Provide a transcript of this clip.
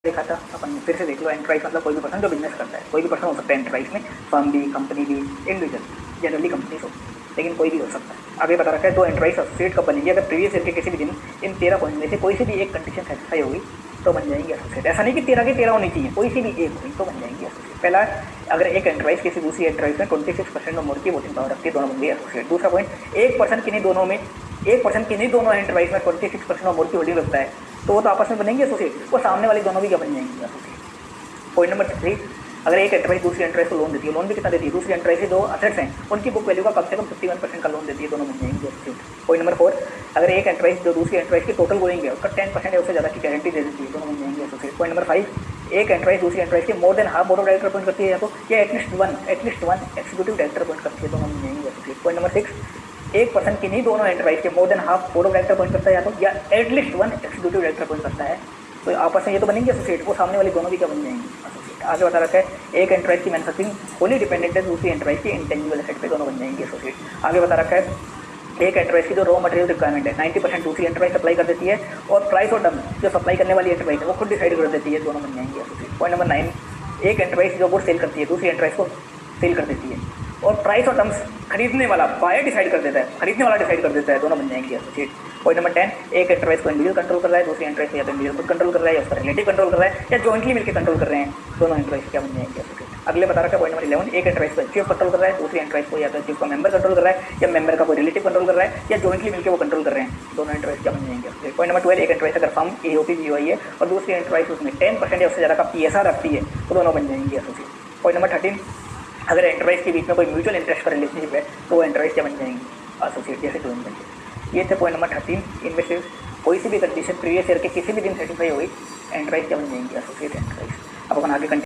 देखा था अपन, फिर से देख लो। एंटरप्राइज मतलब कोई भी पर्सन जो बिजनेस करता है, कोई भी पर्सन हो सकता है एंटरप्राइज में, फर्म भी, कंपनी भी, इंडिविजुअल, जनरली कंपनीज हो, लेकिन कोई भी हो सकता है। आगे बता रखा है दो एंटरप्राइज एसोसिएट कब बनेंगे, अगर प्रीवियस ईयर के किसी भी दिन इन 13 पॉइंट में से कोई सी भी एक कंडीशन सेटिस्फाई होगी तो बन जाएंगे एसोसिएट। ऐसा नहीं कि 13 के 13 होनी चाहिए, कोई सी भी एक होगी तो बन जाएंगे एसोसिएट। पहला, अगर एक एंटरप्राइज किसी दूसरी एंटरप्राइज में 26% और मोर की वोटिंग पावर रखती है, दोनों बन गए एसोसिएट। दूसरा पॉइंट, एक पर्सन की नहीं दोनों में, एक पर्सन की नहीं दोनों एंटरप्राइज में 26% और मोर की होल्डिंग रखता है तो वो तो आपस में बनेंगे एसोसिएट, वो सामने वाले दोनों भी क्या बन जाएंगे एसोसिएट। पॉइंट नंबर 3, अगर एक एंटरप्राइज दूसरी एंटरप्राइज को लोन देती है, लोन भी कितना देती है, दूसरी एंटरप्राइज के जो असेट्स हैं उनकी बुक वैल्यू का कम से कम 51% का लोन देती है, दोनों बन जाएंगे एसोसिएट। पॉइंट नंबर 4, अगर एक एंटरप्राइज जो दूसरी एंटरप्राइज की टोटल गोइंग है उसका 10% या उससे ज़्यादा की गारंटी दे देती है, दोनों बन जाएंगे एसोसिएट। पॉइंट नंबर 5, एक एंटरप्राइज दूसरी एंटरप्राइज के more than half board of director appoint करती है या तो, या at least one executive director appoint करती है, दोनों बन जाएंगे एसोसिएट। पॉइंट नंबर 6, एक पर्सन की नहीं दोनों एंटरप्राइज के more than half board of director appoint करता है या तो, या at least one executive director appoint करता है, तो आपस में ये तो बनेंगे एसोसिएट, वो सामने वाले दोनों भी क्या बन जाएंगे एसोसिएट। आगे बता रखा है एक एंटरप्राइज की मैन्युफैक्चरिंग होली डिपेंडेंट है दूसरी एंटरप्राइज की इंटेंजिबल एसेट पे, दोनों बन जाएंगे एसोसिएट। आगे बता रखा है एक एंटरप्राइज की जो रॉ मटेरियल रिक्वायरमेंट है 90% दूसरी एंटरप्राइज सप्लाई कर देती है, और प्राइस और टर्म जो सप्लाई करने वाली एंटरप्राइज है वो खुद डिसाइड कर देती है, दोनों बन जाएंगे एसोसिएट। पॉइंट नंबर 9, एक एंटरप्राइज जो गुड सेल करती है दूसरी एंटरप्राइज को सेल कर देती है, और प्राइस और टर्म्स खरीदने वाला बायर डिसाइड कर देता है, खरीदने वाला डिसाइड कर देता है, दोनों बन जाएंगे एसोसिएट। पॉइंट नंबर 10, एक एंटरप्राइज को इंडिविजुअल कंट्रोल कर रहा है, दूसरी एंटरप्राइज को या तो इंडिविजुअल खुद कंट्रोल कर रहा है या उसका रिलेटिव कंट्रोल कर रहा है या जॉइंटली मिलकर कंट्रोल कर रहे हैं, दोनों एंटरप्राइज क्या बन जाएंगे एसोसिएट। अगले बता रखा है पॉइंट नंबर 11, एक एंटरप्राइज को चीफ कंट्रोल कर रहा है, दूसरी एंटरप्राइज को या तो चीफ का मेंबर कंट्रोल कर रहा है या मेंबर का कोई रिलेटिव कंट्रोल कर रहा है या जॉइंटली मिलकर वो कंट्रोल कर रहे हैं, दोनों एंटरप्राइज क्या बन जाएंगे। पॉइंट नंबर 12, एक एंटरप्राइज अगर फर्म एओपी जीओआई है और दूसरी एंटरप्राइज उसमें 10% या उससे ज़्यादा का पीएसआर रखती है तो दोनों बन जाएंगे एसोसिएट। पॉइंट नंबर 13, अगर एंटरप्राइज के बीच में कोई म्यूचुअल इंटरेस्ट का रिलेशनशिप है तो वो एंटरप्राइज क्या बन जाएंगी एसोसिएट, जैसे ज्वाइन बन जाएंगे। ये थे पॉइंट नंबर 13, इनमें से कोई सी भी कंडीशन प्रीवियस ईयर के किसी भी दिन सेटिस्फाई हुई एंटरप्राइज क्या बन जाएंगी एसोसिएट एंटरप्राइज। अब अपन आगे